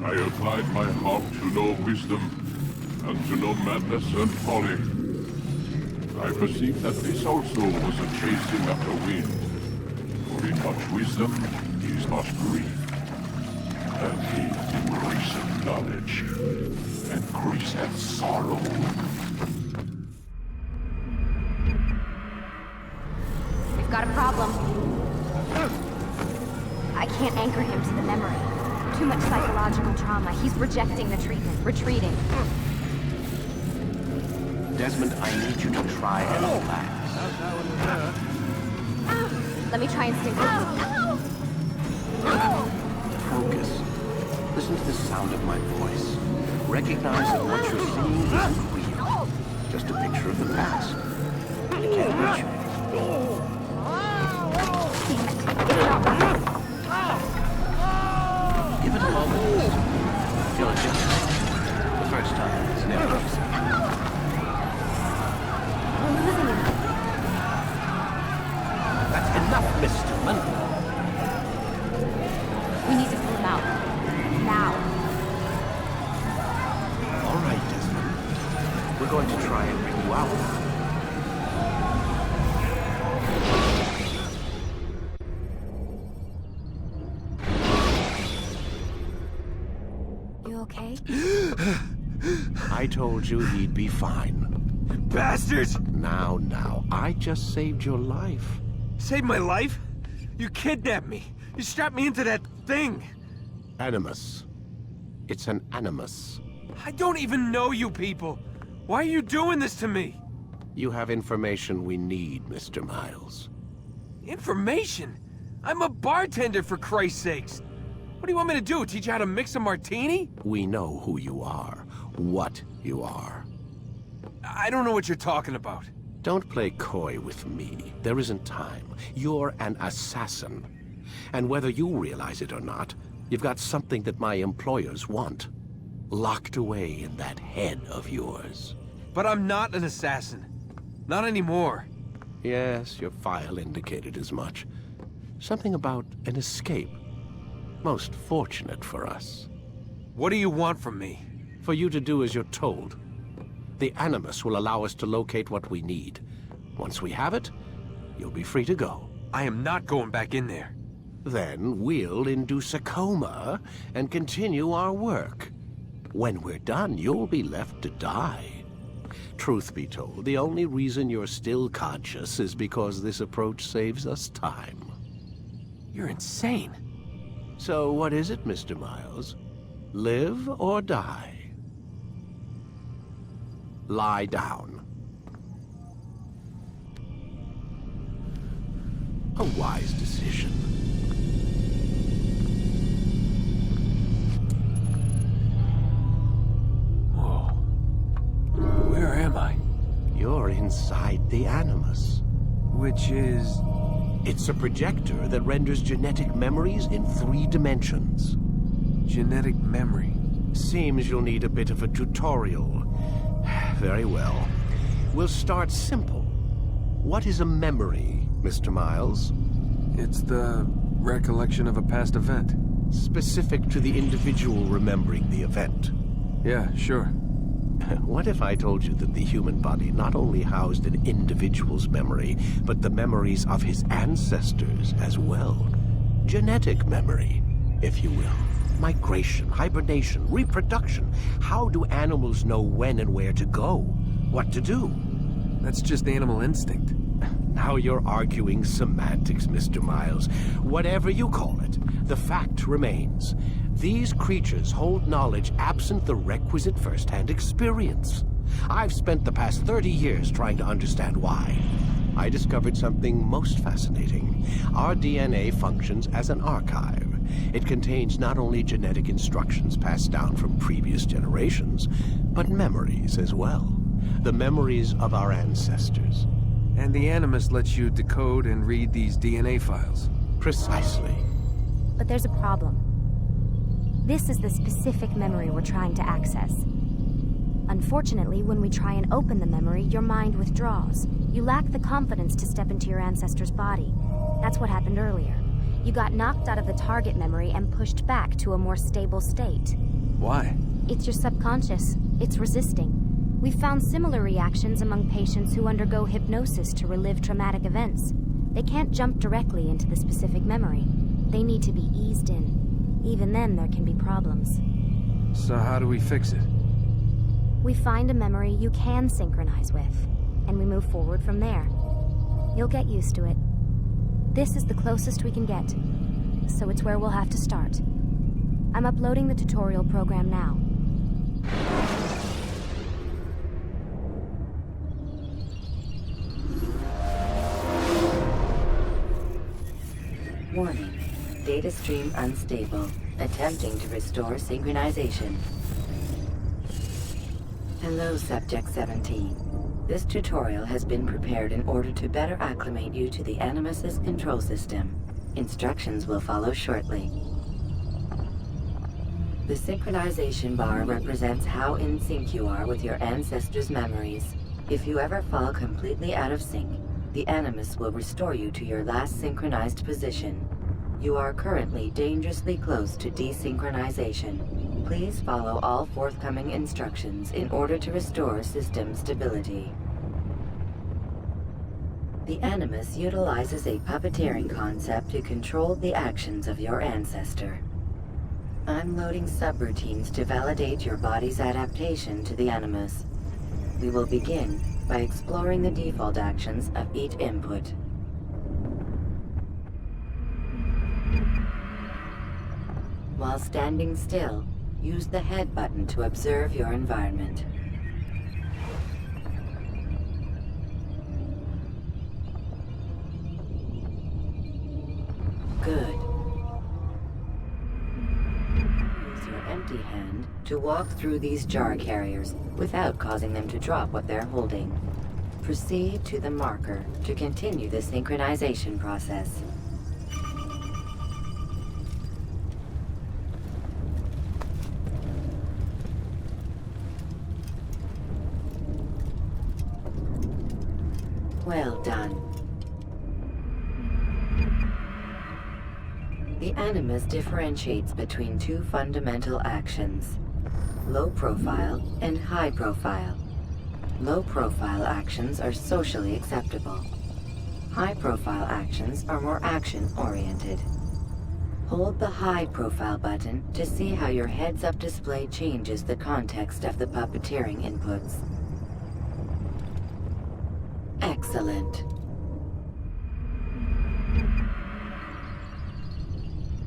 I applied my heart to know wisdom, and to know madness and folly. I perceived that this also was a chasing after wind. For in much wisdom is much grief. And he increaseth knowledge, increaseth sorrow. We've got a problem. I can't anchor him to the memory. Too much psychological trauma. He's rejecting the treatment, retreating. Desmond, I need you to try and relax. Let me try and stay Focus. Listen to the sound of my voice. Recognize that what you're seeing isn't real. Just a picture of the past. I can't reach you. Give it a moment. You'll adjust. The first time is never easy. That's enough, Mr. Munn. We need to pull him out. Now. All right, Desmond. We're going to try and bring you out. You okay? I told you he'd be fine. Bastards! Now, I just saved your life. Saved my life? You kidnapped me. You strapped me into that thing. Animus. It's an animus. I don't even know you people. Why are you doing this to me? You have information we need, Mr. Miles. Information? I'm a bartender, for Christ's sakes. What do you want me to do? Teach you how to mix a martini? We know who you are, what you are. I don't know what you're talking about. Don't play coy with me. There isn't time. You're an assassin. And whether you realize it or not, you've got something that my employers want. Locked away in that head of yours. But I'm not an assassin. Not anymore. Yes, your file indicated as much. Something about an escape. Most fortunate for us. What do you want from me? For you to do as you're told. The Animus will allow us to locate what we need. Once we have it, you'll be free to go. I am not going back in there. Then we'll induce a coma and continue our work. When we're done, you'll be left to die. Truth be told, the only reason you're still conscious is because this approach saves us time. You're insane. So what is it, Mr. Miles? Live or die? Lie down. A wise decision. Whoa. Where am I? You're inside the Animus. Which is... It's a projector that renders genetic memories in 3 dimensions. genetic memory. Seems you'll need a bit of a tutorial. Very well. We'll start simple. What is a memory, Mr. Miles? It's the recollection of a past event. Specific to the individual remembering the event. Yeah, sure. What if I told you that the human body not only housed an individual's memory, but the memories of his ancestors as well? Genetic memory, if you will. Migration, hibernation, reproduction. How do animals know when and where to go? What to do? That's just animal instinct. Now you're arguing semantics, Mr. Miles. Whatever you call it, the fact remains. These creatures hold knowledge absent the requisite first-hand experience. I've spent the past 30 years trying to understand why. I discovered something most fascinating. Our DNA functions as an archive. It contains not only genetic instructions passed down from previous generations, but memories as well. The memories of our ancestors. And the Animus lets you decode and read these DNA files. Precisely. But there's a problem. This is the specific memory we're trying to access. Unfortunately, when we try and open the memory, your mind withdraws. You lack the confidence to step into your ancestor's body. That's what happened earlier. You got knocked out of the target memory and pushed back to a more stable state. Why? It's your subconscious. It's resisting. We've found similar reactions among patients who undergo hypnosis to relive traumatic events. They can't jump directly into the specific memory. They need to be eased in. Even then, there can be problems. So how do we fix it? We find a memory you can synchronize with, and we move forward from there. You'll get used to it. This is the closest we can get, so it's where we'll have to start. I'm uploading the tutorial program now. Warning. Data stream unstable. Attempting to restore synchronization. Hello, Subject 17. This tutorial has been prepared in order to better acclimate you to the Animus's control system. Instructions will follow shortly. The synchronization bar represents how in sync you are with your ancestors' memories. If you ever fall completely out of sync, the Animus will restore you to your last synchronized position. You are currently dangerously close to desynchronization. Please follow all forthcoming instructions in order to restore system stability. The Animus utilizes a puppeteering concept to control the actions of your ancestor. I'm loading subroutines to validate your body's adaptation to the Animus. We will begin by exploring the default actions of each input. While standing still, use the head button to observe your environment. Good. Use your empty hand to walk through these jar carriers without causing them to drop what they're holding. Proceed to the marker to continue the synchronization process. Well done. The Animus differentiates between two fundamental actions: low profile and high profile. Low profile actions are socially acceptable. High profile actions are more action oriented. Hold the high profile button to see how your heads-up display changes the context of the puppeteering inputs. Excellent.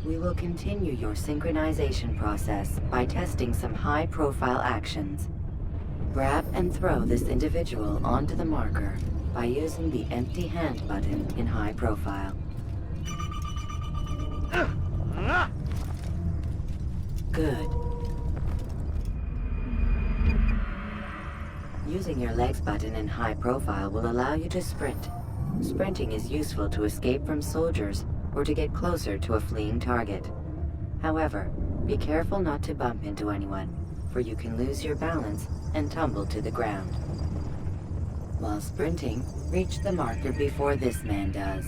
We will continue your synchronization process by testing some high-profile actions. Grab and throw this individual onto the marker by using the empty hand button in high profile. Good. Using your legs button in high profile will allow you to sprint. Sprinting is useful to escape from soldiers or to get closer to a fleeing target. However, be careful not to bump into anyone, for you can lose your balance and tumble to the ground. While sprinting, reach the marker before this man does.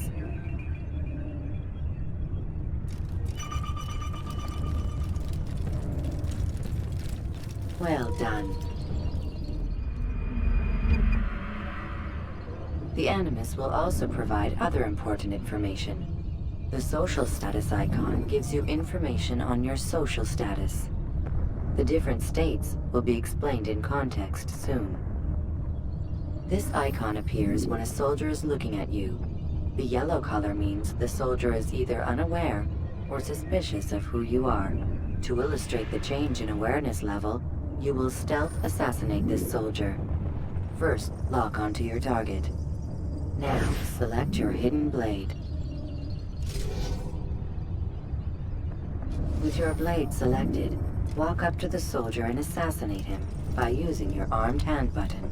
Well done. The Animus will also provide other important information. The social status icon gives you information on your social status. The different states will be explained in context soon. This icon appears when a soldier is looking at you. The yellow color means the soldier is either unaware or suspicious of who you are. To illustrate the change in awareness level, you will stealth assassinate this soldier. First, lock onto your target. Now, select your hidden blade. With your blade selected, walk up to the soldier and assassinate him by using your armed hand button.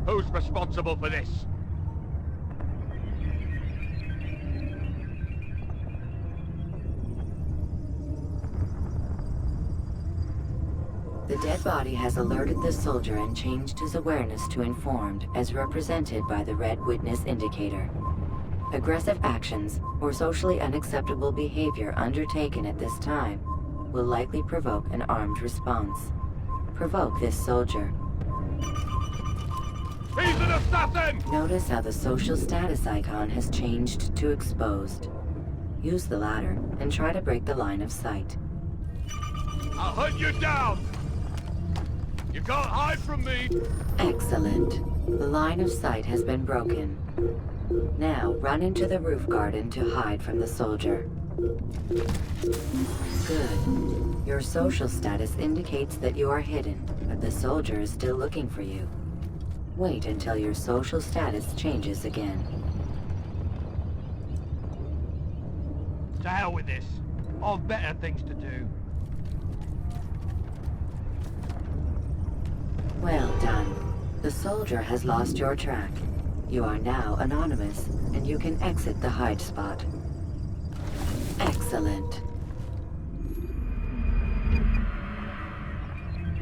Who's responsible for this? The dead body has alerted the soldier and changed his awareness to informed, as represented by the red witness indicator. Aggressive actions or socially unacceptable behavior undertaken at this time will likely provoke an armed response. Provoke this soldier. He's an assassin! Notice how the social status icon has changed to exposed. Use the ladder and try to break the line of sight. I'll hunt you down! You can't hide from me! Excellent. The line of sight has been broken. Now, run into the roof garden to hide from the soldier. Good. Your social status indicates that you are hidden, but the soldier is still looking for you. Wait until your social status changes again. To hell with this. I've better things to do. Well done. The soldier has lost your track. You are now anonymous, and you can exit the hide spot. Excellent.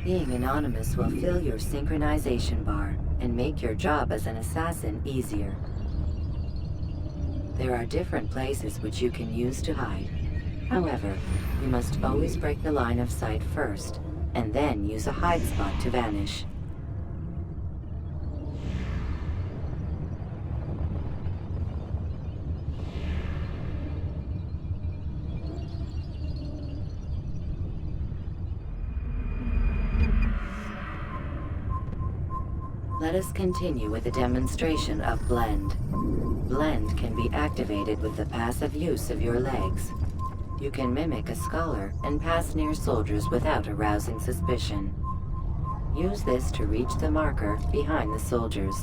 Being anonymous will fill your synchronization bar and make your job as an assassin easier. There are different places which you can use to hide. However, you must always break the line of sight first, and then use a hide spot to vanish. Let us continue with a demonstration of Blend. Blend can be activated with the passive use of your legs. You can mimic a scholar and pass near soldiers without arousing suspicion. Use this to reach the marker behind the soldiers.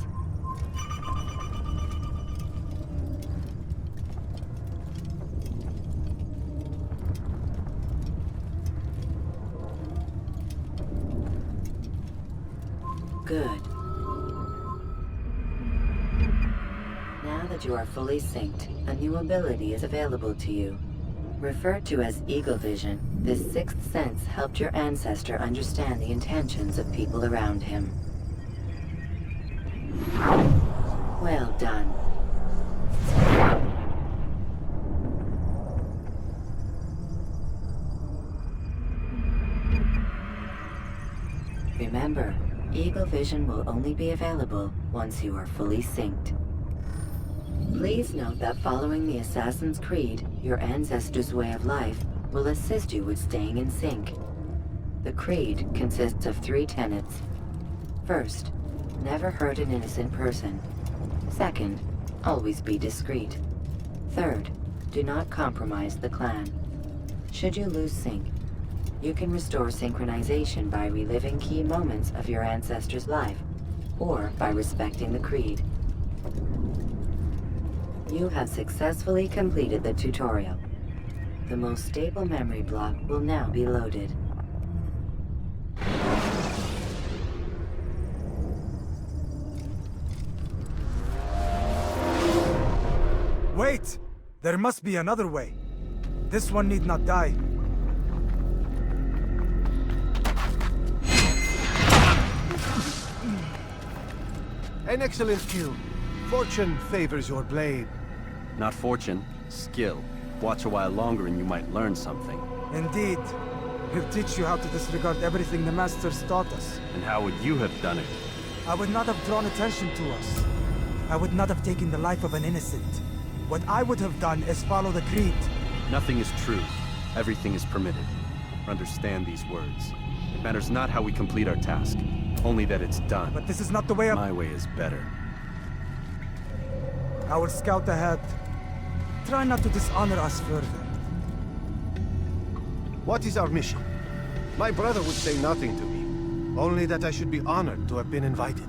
Good. Now that you are fully synced, a new ability is available to you. Referred to as Eagle Vision, this sixth sense helped your ancestor understand the intentions of people around him. Well done. Remember, Eagle Vision will only be available once you are fully synced. Please note that following the Assassin's Creed, your ancestors' way of life will assist you with staying in sync. The Creed consists of 3 tenets. First, never hurt an innocent person. Second, always be discreet. Third, do not compromise the clan. Should you lose sync, you can restore synchronization by reliving key moments of your ancestor's life, or by respecting the Creed. You have successfully completed the tutorial. The most stable memory block will now be loaded. Wait! There must be another way. This one need not die. An excellent kill. Fortune favors your blade. Not fortune, skill. Watch a while longer and you might learn something. Indeed. He'll teach you how to disregard everything the Masters taught us. And how would you have done it? I would not have drawn attention to us. I would not have taken the life of an innocent. What I would have done is follow the Creed. Nothing is true. Everything is permitted. Understand these words. It matters not how we complete our task, only that it's done. But this is not the way of... My way is better. I will scout ahead. Try not to dishonor us further. What is our mission? My brother would say nothing to me. Only that I should be honored to have been invited.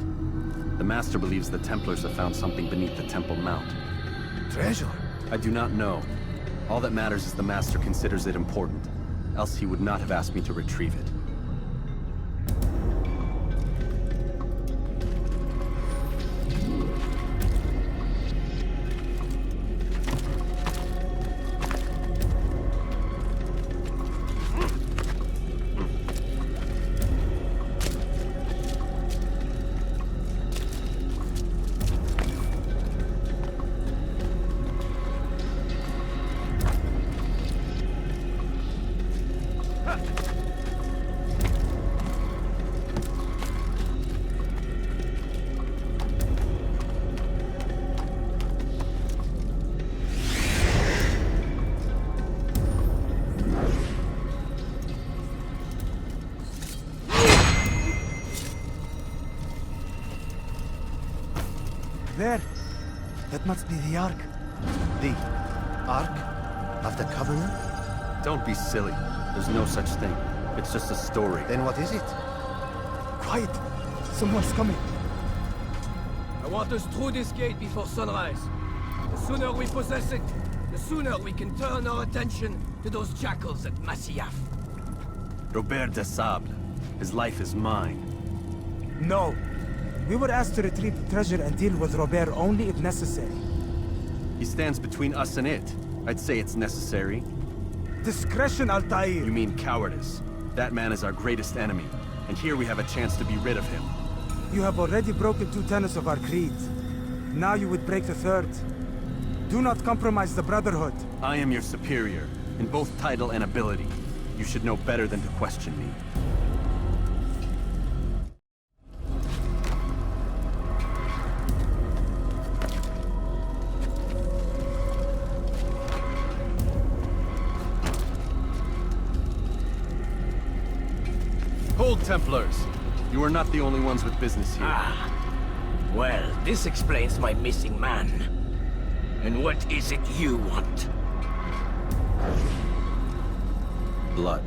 The Master believes the Templars have found something beneath the Temple Mount. Treasure? I do not know. All that matters is the Master considers it important. Else he would not have asked me to retrieve it. There. That must be the Ark. The Ark of the Covenant? Don't be silly. There's no such thing. It's just a story. Then what is it? Quiet! Someone's coming. I want us through this gate before sunrise. The sooner we possess it, the sooner we can turn our attention to those jackals at Masyaf. Robert de Sable. His life is mine. No. We were asked to retrieve the treasure and deal with Robert only if necessary. He stands between us and it. I'd say it's necessary. Discretion, Altair! You mean cowardice. That man is our greatest enemy, and here we have a chance to be rid of him. You have already broken 2 tenets of our creed. Now you would break the 3rd. Do not compromise the Brotherhood. I am your superior, in both title and ability. You should know better than to question me. Hold, Templars! You are not the only ones with business here. Ah. Well, this explains my missing man. And what is it you want? Blood.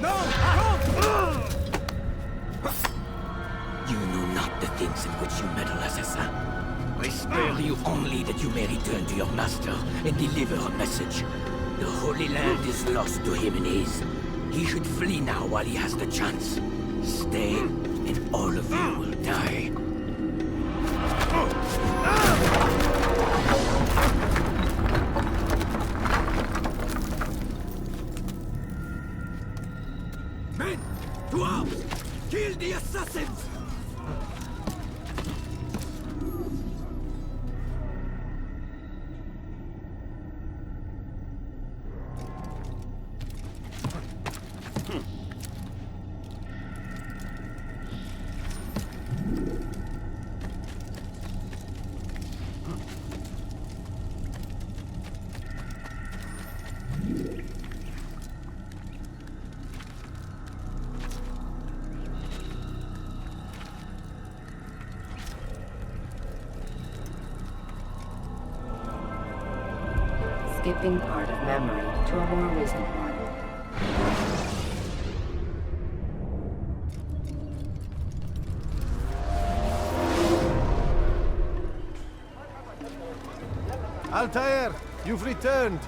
No! You know not the things in which you meddle, assassin. I spare you only that you may return to your master and deliver a message. The Holy Land is lost to him and his. He should flee now while he has the chance. Stay, and all of you will die. Men, to arms! Kill the assassins! Skipping part of memory to a more recent one. Altair, you've returned.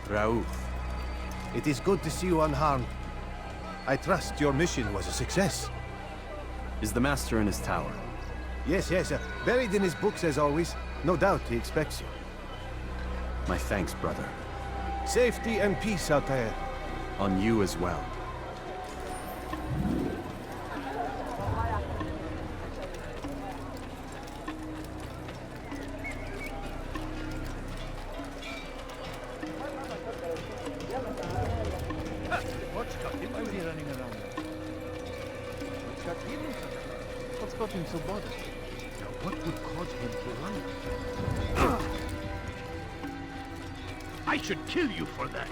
Raouf. It is good to see you unharmed. I trust your mission was a success. Is the Master in his tower? Yes, buried in his books as always. No doubt he expects you. My thanks, brother. Safety and peace, Altair. On you as well. What's got him so bothered? Now, what would cause him to run? I should kill you for that.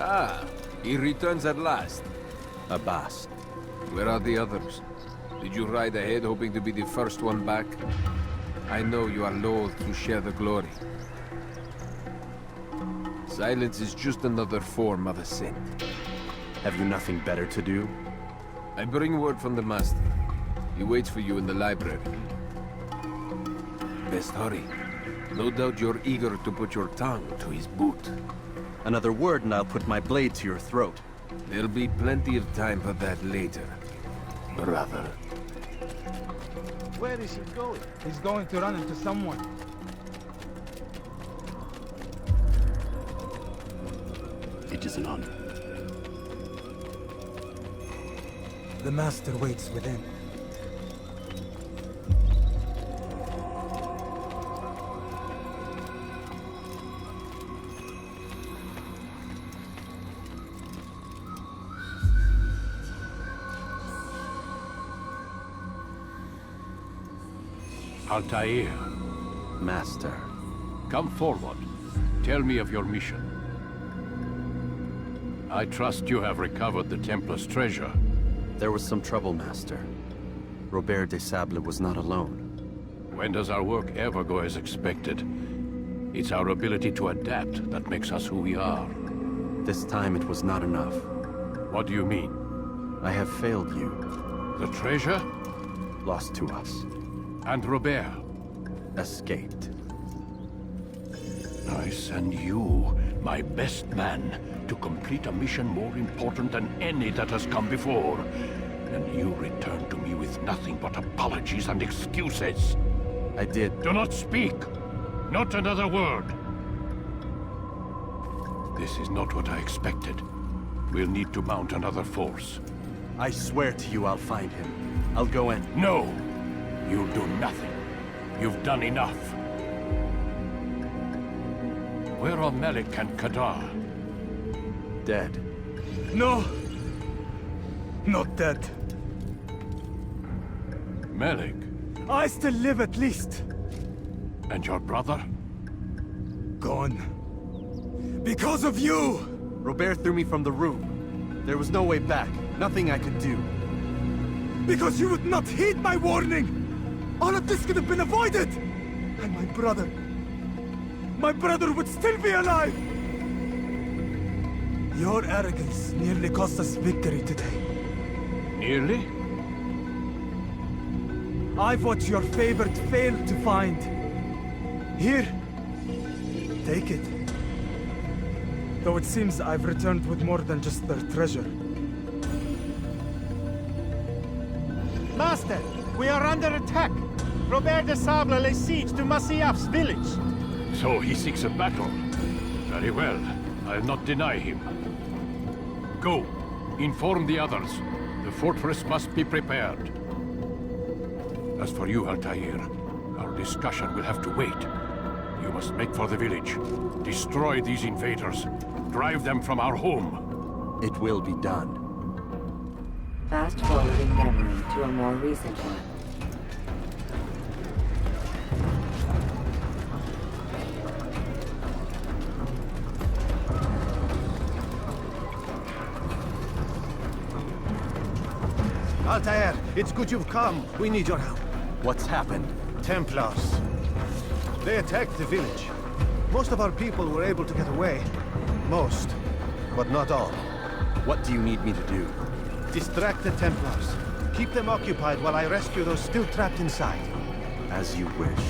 Ah, he returns at last. Abbas. Where are the others? Did you ride ahead hoping to be the first one back? I know you are loath to share the glory. Silence is just another form of assent. Have you nothing better to do? I bring word from the Master. He waits for you in the library. Best hurry. No doubt you're eager to put your tongue to his boot. Another word and I'll put my blade to your throat. There'll be plenty of time for that later, brother. Where is he going? He's going to run into someone. It is an honor. The Master waits within. Altair, Master. come forward. Tell me of your mission. I trust you have recovered the Templar's treasure. There was some trouble, Master. Robert de Sable was not alone. When does our work ever go as expected? It's our ability to adapt that makes us who we are. This time it was not enough. What do you mean? I have failed you. The treasure? Lost to us. And Robert? Escaped. I send you, my best man, to complete a mission more important than any that has come before. And you return to me with nothing but apologies and excuses. I did. Do not speak! Not another word! This is not what I expected. We'll need to mount another force. I swear to you I'll find him. I'll go in. No! You'll do nothing. You've done enough. Where are Melik and Kadar? Dead. No! Not dead. Melik? I still live at least. And your brother? Gone. Because of you! Robert threw me from the room. There was no way back. Nothing I could do. Because you would not heed my warning! All of this could have been avoided! And my brother would still be alive! Your arrogance nearly cost us victory today. Nearly? I've what your favorite failed to find. Here, take it. Though it seems I've returned with more than just their treasure. Master, we are under attack. Robert de Sable lays siege to Masyaf's village. So he seeks a battle. Very well. I'll not deny him. Go. Inform the others. The fortress must be prepared. As for you, Altair, our discussion will have to wait. You must make for the village. Destroy these invaders. Drive them from our home. It will be done. Fast-forwarding memory to a more recent one. Altair, it's good you've come. We need your help. What's happened? Templars. They attacked the village. Most of our people were able to get away. Most, but not all. What do you need me to do? Distract the Templars. Keep them occupied while I rescue those still trapped inside. As you wish.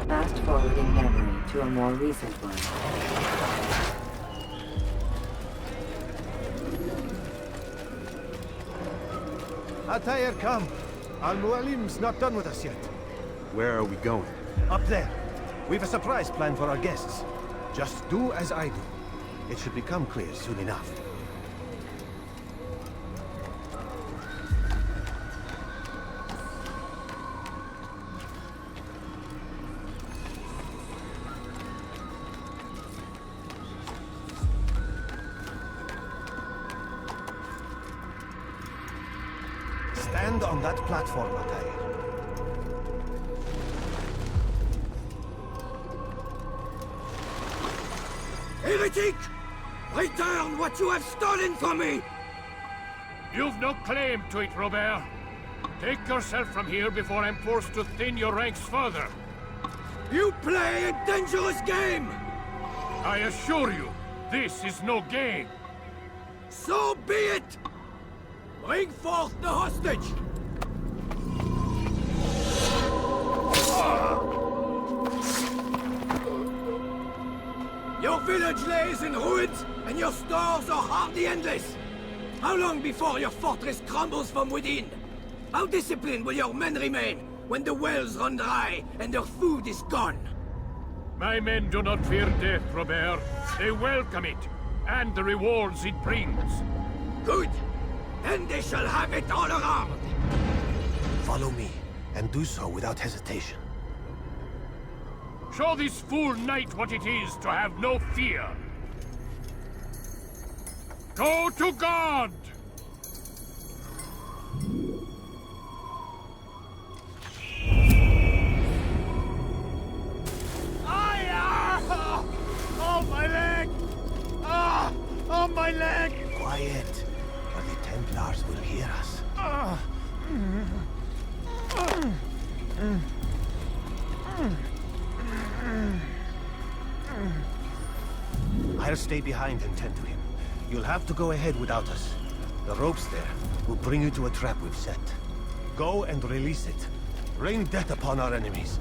Fast-forwarding memory to a more recent one. Altair, come. Al-Mualim's not done with us yet. Where are we going? Up there. We've a surprise plan for our guests. Just do as I do. It should become clear soon enough. Stand on that platform, Altair. Heretic! Return what you have stolen from me! You've no claim to it, Robert. Take yourself from here before I'm forced to thin your ranks further. You play a dangerous game! I assure you, this is no game. So be it! Bring forth the hostage! Your village lays in ruins, and your stores are hardly endless. How long before your fortress crumbles from within? How disciplined will your men remain when the wells run dry and their food is gone? My men do not fear death, Robert. They welcome it, and the rewards it brings. Good. Then they shall have it all around. Follow me, and do so without hesitation. Show this fool knight what it is to have no fear. Go to God! Oh, my leg! Oh, my leg! Quiet, or the Templars will hear us. I'll stay behind and tend to him. You'll have to go ahead without us. The ropes there will bring you to a trap we've set. Go and release it. Rain death upon our enemies.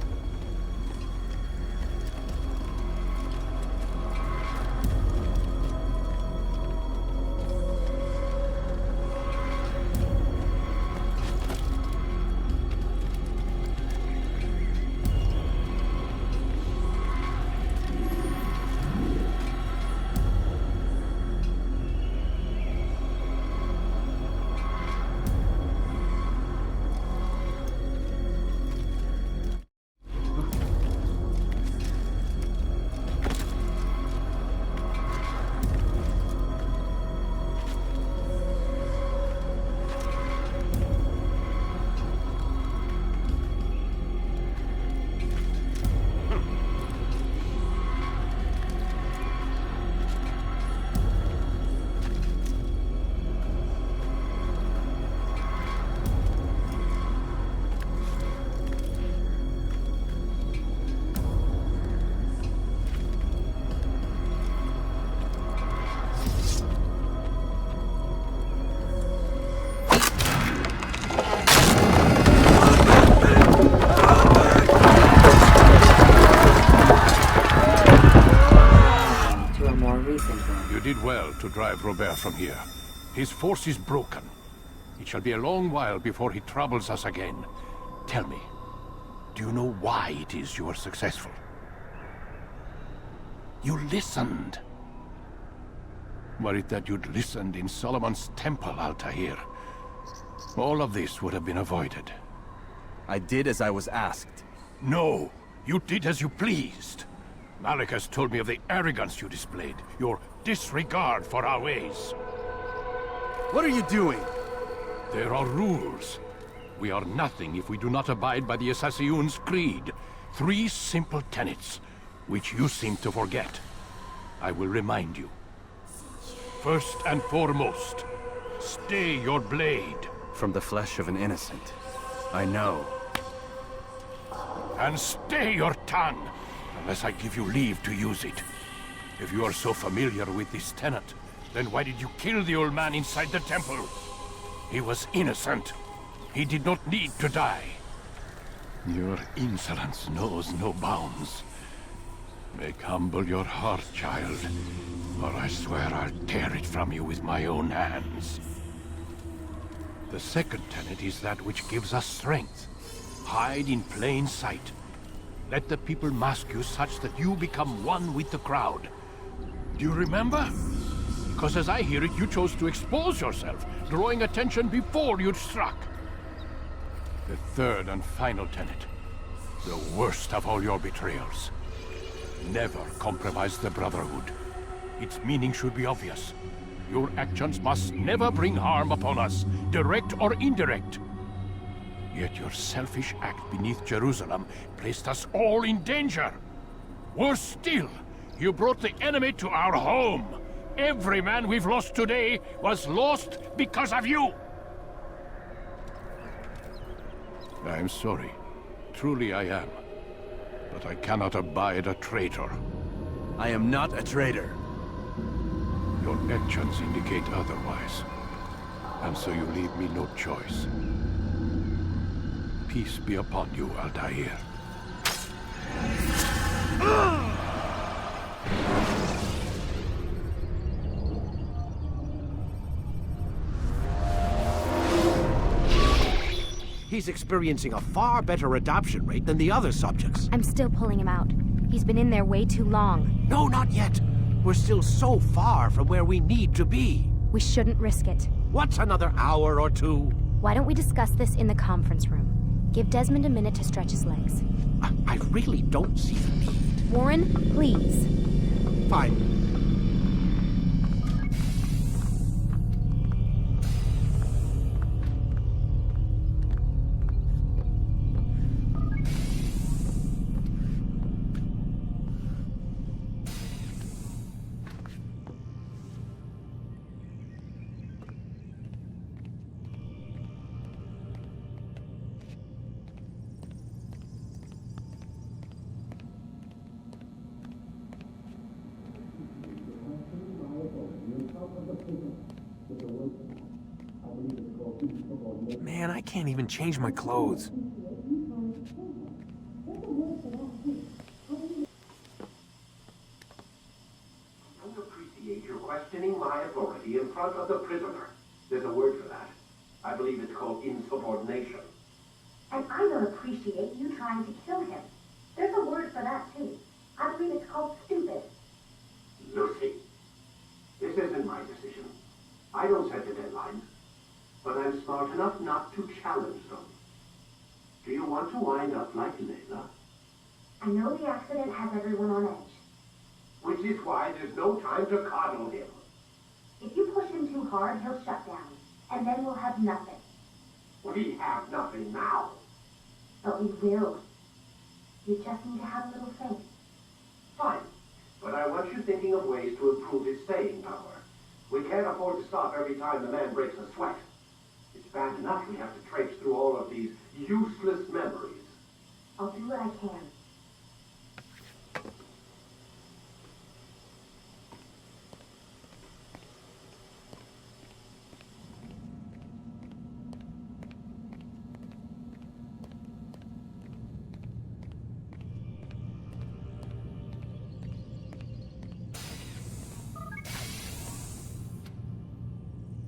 To drive Robert from here. His force is broken. It shall be a long while before he troubles us again. Tell me, do you know why it is you are successful? You listened. Were it that you'd listened in Solomon's temple, Altair, all of this would have been avoided. I did as I was asked. No, you did as you pleased. Malik has told me of the arrogance you displayed, your disregard for our ways. What are you doing? There are rules. We are nothing if we do not abide by the Assassin's creed. 3 simple tenets, which you seem to forget. I will remind you. First and foremost, stay your blade. From the flesh of an innocent. I know. And stay your tongue, unless I give you leave to use it. If you are so familiar with this tenet, then why did you kill the old man inside the temple? He was innocent. He did not need to die. Your insolence knows no bounds. Make humble your heart, child, or I swear I'll tear it from you with my own hands. The second tenet is that which gives us strength. Hide in plain sight. Let the people mask you such that you become one with the crowd. Do you remember? Because as I hear it, you chose to expose yourself, drawing attention before you'd struck. The third and final tenet. The worst of all your betrayals. Never compromise the Brotherhood. Its meaning should be obvious. Your actions must never bring harm upon us, direct or indirect. Yet your selfish act beneath Jerusalem placed us all in danger. Worse still, you brought the enemy to our home. Every man we've lost today was lost because of you. I'm sorry. Truly I am. But I cannot abide a traitor. I am not a traitor. Your actions indicate otherwise. And so you leave me no choice. Peace be upon you, Altair. He's experiencing a far better adoption rate than the other subjects. I'm still pulling him out. He's been in there way too long. No, not yet. We're still so far from where we need to be. We shouldn't risk it. What's another hour or two? Why don't we discuss this in the conference room? Give Desmond a minute to stretch his legs. I really don't see the need. Warren, please. Fine. Man, I can't even change my clothes. I don't appreciate your questioning my authority in front of the prisoner. There's a word for that. I believe it's called insubordination. And I don't appreciate you trying to kill him. There's a word for that, too. I believe it's called stupid. Lucy, this isn't my decision. I don't set the deadlines. But I'm smart enough not to challenge them. Do you want to wind up like Layla? I know the accident has everyone on edge. Which is why there's no time to coddle him. If you push him too hard, he'll shut down. And then we'll have nothing. We have nothing now. But we will. You just need to have a little faith. Fine. But I want you thinking of ways to improve his staying power. We can't afford to stop every time the man breaks a sweat. It's bad enough we have to traipse through all of these useless memories. I'll do what I can.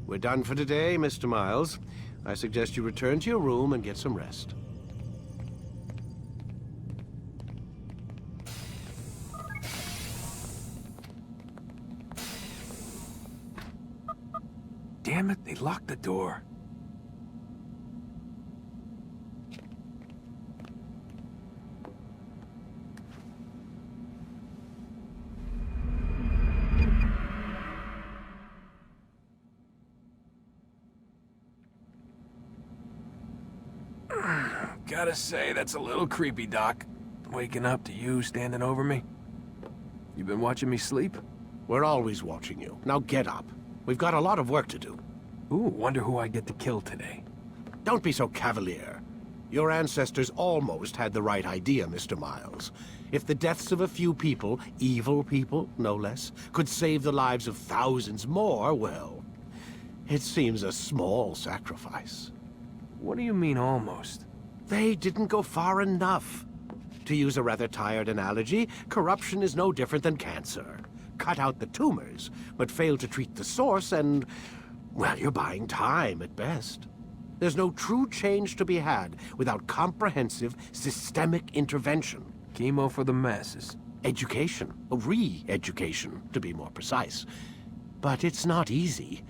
We're done for today, Mr. Miles. I suggest you return to your room and get some rest. Damn it, they locked the door. Gotta say, that's a little creepy, Doc. Waking up to you standing over me. You been watching me sleep? We're always watching you. Now get up. We've got a lot of work to do. Ooh, wonder who I get to kill today. Don't be so cavalier. Your ancestors almost had the right idea, Mr. Miles. If the deaths of a few people, evil people, no less, could save the lives of thousands more, well, it seems a small sacrifice. What do you mean, almost? They didn't go far enough. To use a rather tired analogy, corruption is no different than cancer. Cut out the tumors, but fail to treat the source and, well, you're buying time at best. There's no true change to be had without comprehensive, systemic intervention. Chemo for the masses. Education. Re-education, to be more precise. But it's not easy,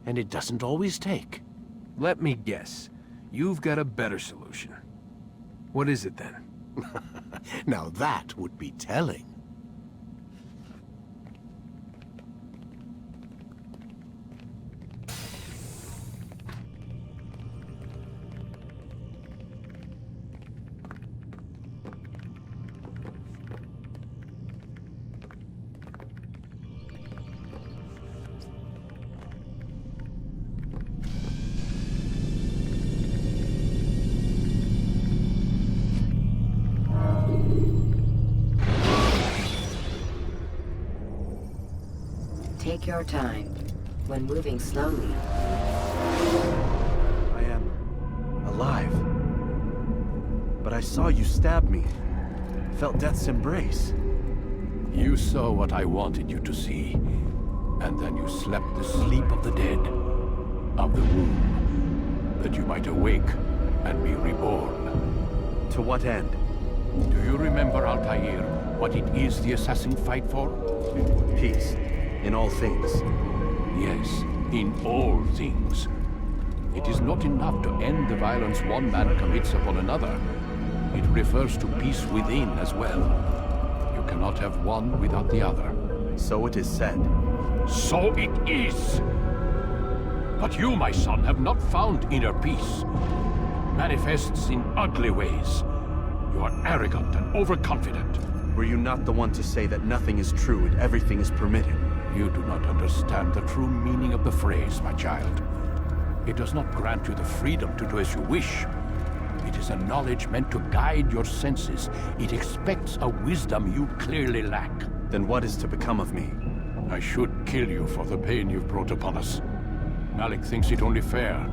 and it doesn't always take. Let me guess. You've got a better solution. What is it then? Now that would be telling. Take your time. When moving slowly. I am alive. But I saw you stab me. Felt death's embrace. You saw what I wanted you to see. And then you slept the sleep of the dead. Of the womb. That you might awake and be reborn. To what end? Do you remember, Altair, what it is the assassin fight for? Peace. In all things. Yes, in all things. It is not enough to end the violence one man commits upon another. It refers to peace within as well. You cannot have one without the other. So it is said. So it is! But you, my son, have not found inner peace. Manifests in ugly ways. You are arrogant and overconfident. Were you not the one to say that nothing is true and everything is permitted? You do not understand the true meaning of the phrase, my child. It does not grant you the freedom to do as you wish. It is a knowledge meant to guide your senses. It expects a wisdom you clearly lack. Then what is to become of me? I should kill you for the pain you've brought upon us. Malik thinks it only fair.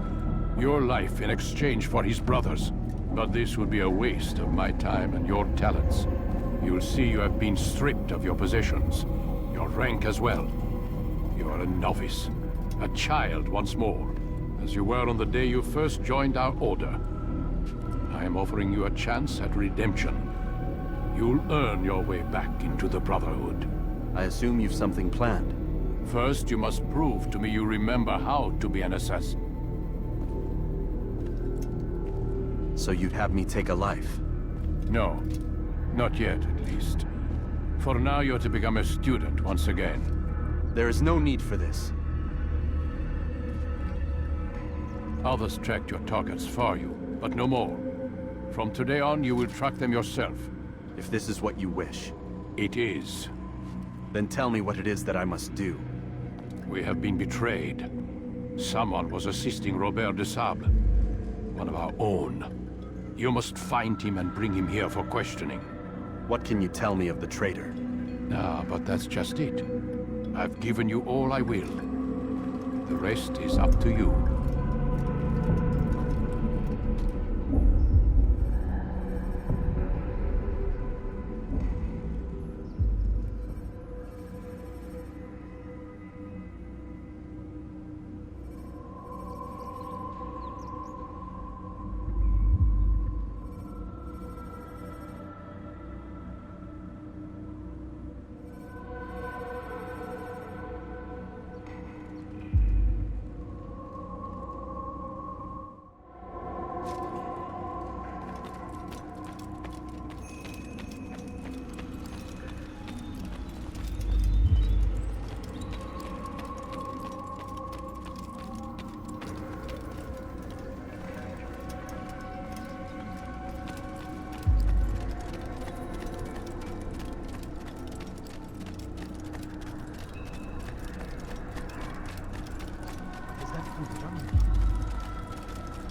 Your life in exchange for his brother's. But this would be a waste of my time and your talents. You'll see you have been stripped of your possessions. Your rank as well. You are a novice. A child once more. As you were on the day you first joined our order. I am offering you a chance at redemption. You'll earn your way back into the Brotherhood. I assume you've something planned. First, you must prove to me you remember how to be an assassin. So you'd have me take a life? No. Not yet, at least. For now, you're to become a student once again. There is no need for this. Others tracked your targets for you, but no more. From today on, you will track them yourself. If this is what you wish. It is. Then tell me what it is that I must do. We have been betrayed. Someone was assisting Robert de Sable. One of our own. You must find him and bring him here for questioning. What can you tell me of the traitor? Ah, but that's just it. I've given you all I will. The rest is up to you.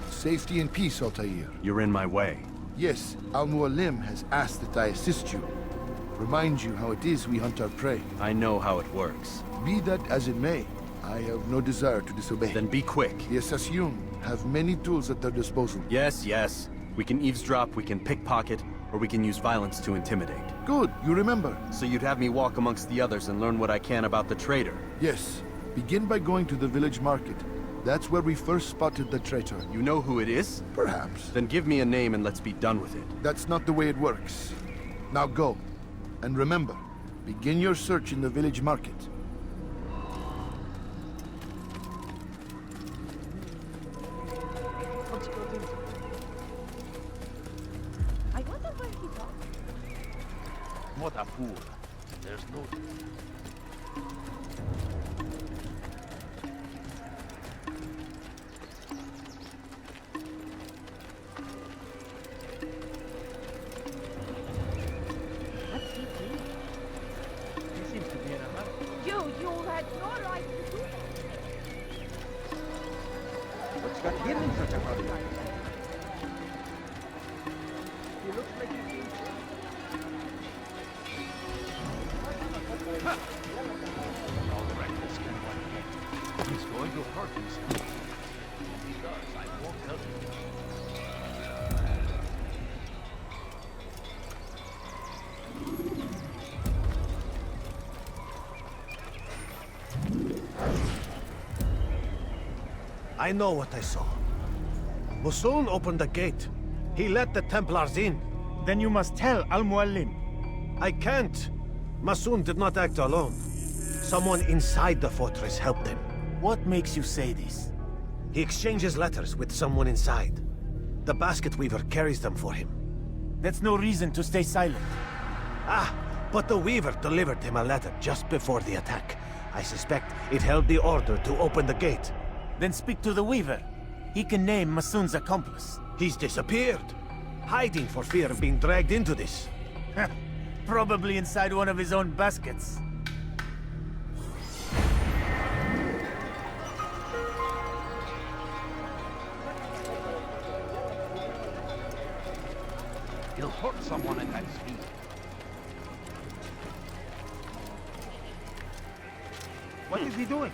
Safety and peace, Altair. You're in my way. Yes, Al-Mualim has asked that I assist you. Remind you how it is we hunt our prey. I know how it works. Be that as it may, I have no desire to disobey. Then be quick. The Assassin have many tools at their disposal. Yes, yes. We can eavesdrop, we can pickpocket, or we can use violence to intimidate. Good, you remember. So you'd have me walk amongst the others and learn what I can about the traitor? Yes. Begin by going to the village market. That's where we first spotted the traitor. You know who it is? Perhaps. Then give me a name and let's be done with it. That's not the way it works. Now go. And remember, begin your search in the village market. I wonder where he got. What a fool. There's no... What's he doing? He seems to be in a hurry. You had no right to do that. What's got him in such a hurry? He looks like he's being... All reckless can one get. He's going to hurt himself. If he does, I won't help him. I know what I saw. Musun opened the gate. He let the Templars in. Then you must tell Al-Mualim. I can't. Musun did not act alone. Someone inside the fortress helped him. What makes you say this? He exchanges letters with someone inside. The basket weaver carries them for him. That's no reason to stay silent. Ah, but the weaver delivered him a letter just before the attack. I suspect it held the order to open the gate. Then speak to the weaver. He can name Masun's accomplice. He's disappeared, hiding for fear of being dragged into this. Probably inside one of his own baskets. He'll hurt someone at that speed. What is he doing?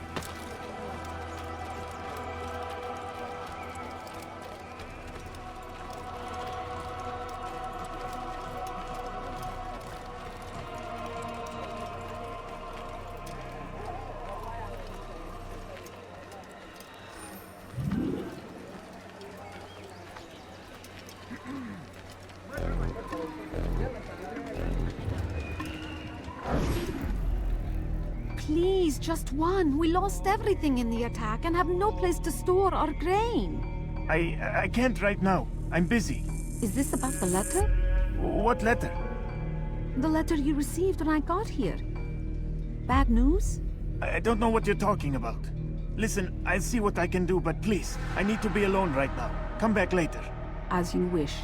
Please, just one. We lost everything in the attack and have no place to store our grain. I can't right now. I'm busy. Is this about the letter? What letter? The letter you received when I got here. Bad news? I don't know what you're talking about. Listen, I'll see what I can do, but please, I need to be alone right now. Come back later. As you wish.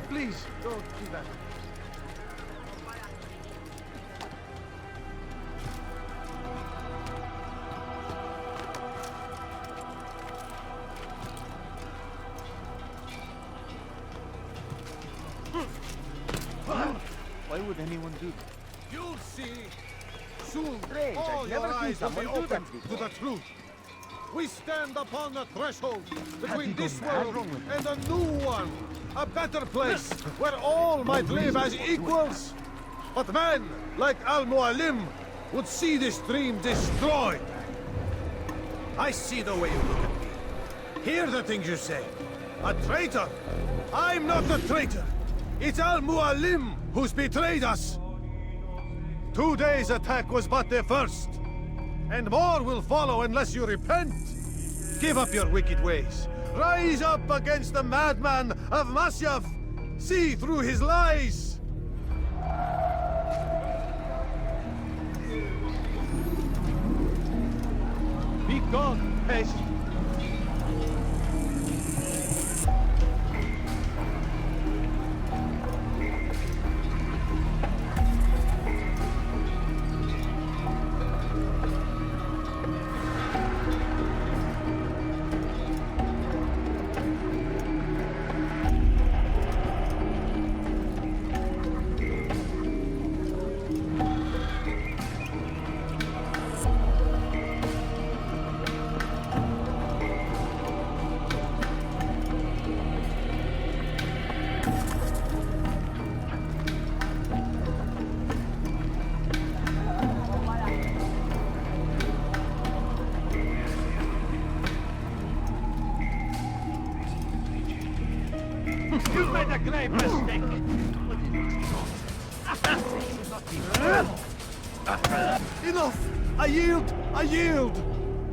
Please, don't do that. Why would anyone do that? You'll see. Soon, Strange, all I've your never seen eyes will be someone do that opened to before. the truth. We stand upon the threshold between he this gone mad? world Wrong with him? and a new one. A better place where all might live as equals. But men like Al-Mualim would see this dream destroyed. I see the way you look at me. Hear the things you say. A traitor? I'm not a traitor. It's Al-Mualim who's betrayed us. Today's attack was but the first. And more will follow unless you repent. Give up your wicked ways. Rise up against the madman of Masyaf. See through his lies. Be gone, pest! You made a grave mistake! Enough! I yield! I yield!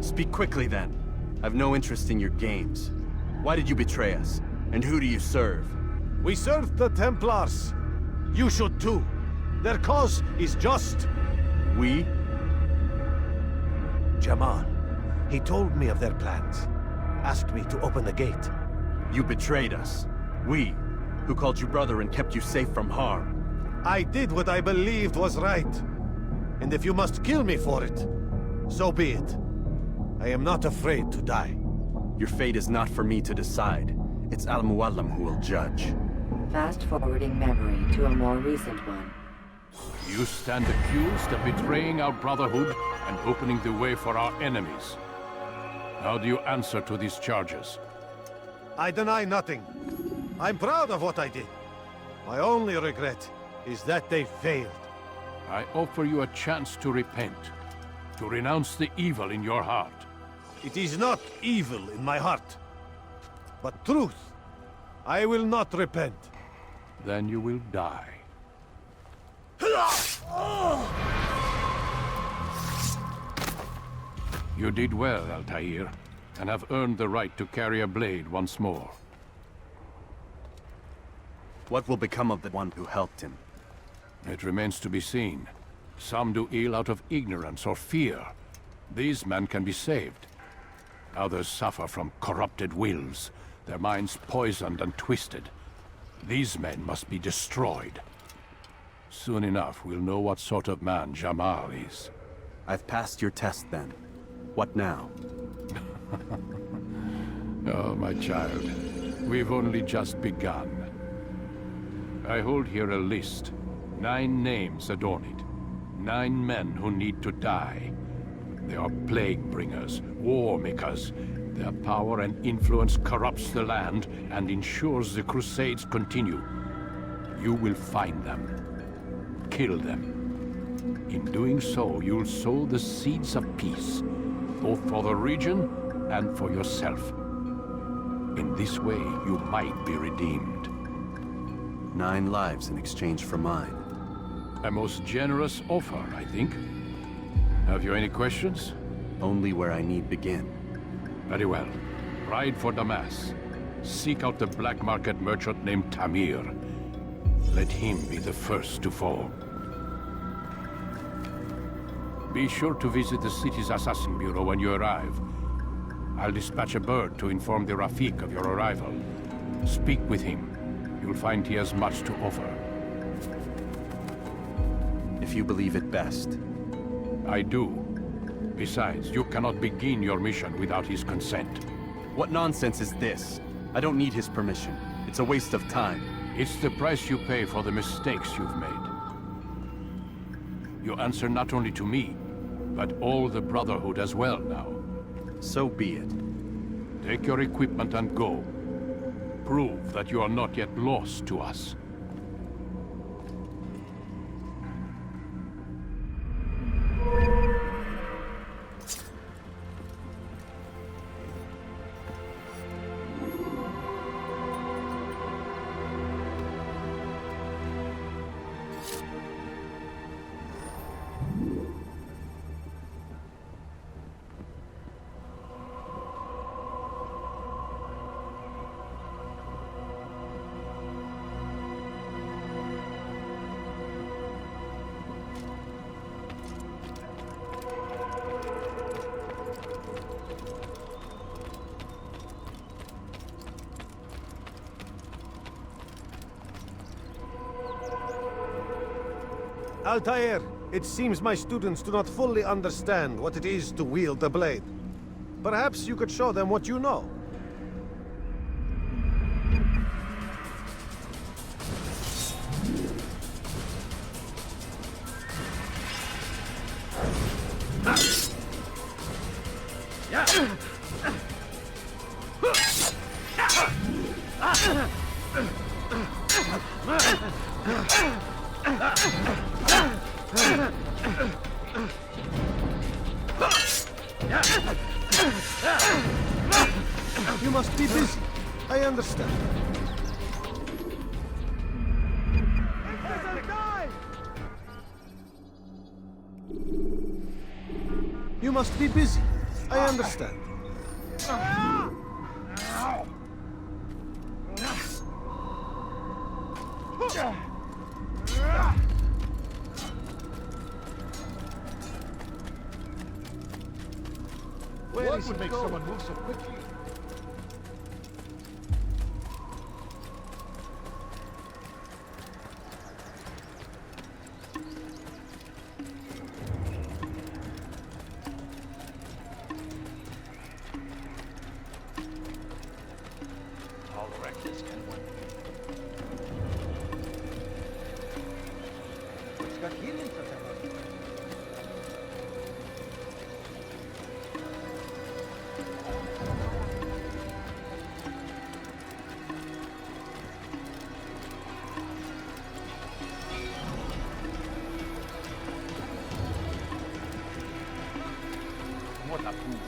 Speak quickly, then. I've no interest in your games. Why did you betray us? And who do you serve? We serve the Templars. You should too. Their cause is just. We? Jamal. He told me of their plans. Asked me to open the gate. You betrayed us. We, who called you brother and kept you safe from harm. I did what I believed was right. And if you must kill me for it, so be it. I am not afraid to die. Your fate is not for me to decide. It's Al-Mualim who will judge. Fast-forwarding memory to a more recent one. You stand accused of betraying our Brotherhood and opening the way for our enemies. How do you answer to these charges? I deny nothing. I'm proud of what I did. My only regret is that they failed. I offer you a chance to repent, to renounce the evil in your heart. It is not evil in my heart, but truth. I will not repent. Then you will die. You did well, Altair, and have earned the right to carry a blade once more. What will become of the one who helped him? It remains to be seen. Some do ill out of ignorance or fear. These men can be saved. Others suffer from corrupted wills, their minds poisoned and twisted. These men must be destroyed. Soon enough, we'll know what sort of man Jamal is. I've passed your test, then. What now? Oh, my child. We've only just begun. I hold here a list. 9 names adorn it. 9 men who need to die. They are plague bringers, war makers. Their power and influence corrupts the land and ensures the Crusades continue. You will find them. Kill them. In doing so, you'll sow the seeds of peace, both for the region and for yourself. In this way, you might be redeemed. 9 lives in exchange for mine. A most generous offer, I think. Have you any questions? Only where I need begin. Very well. Ride for Damas. Seek out the black market merchant named Tamir. Let him be the first to fall. Be sure to visit the city's assassin bureau when you arrive. I'll dispatch a bird to inform the Rafik of your arrival. Speak with him. You'll find he has much to offer. If you believe it best. I do. Besides, you cannot begin your mission without his consent. What nonsense is this? I don't need his permission. It's a waste of time. It's the price you pay for the mistakes you've made. You answer not only to me, but all the Brotherhood as well now. So be it. Take your equipment and go. Prove that you are not yet lost to us. Altair, it seems my students do not fully understand what it is to wield the blade. Perhaps you could show them what you know. You must be busy. I understand. must be busy. I understand. What would make someone move so quickly? All reckless can one be? It's got healing for them. What a fool.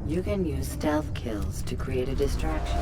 You can use stealth kills to create a distraction.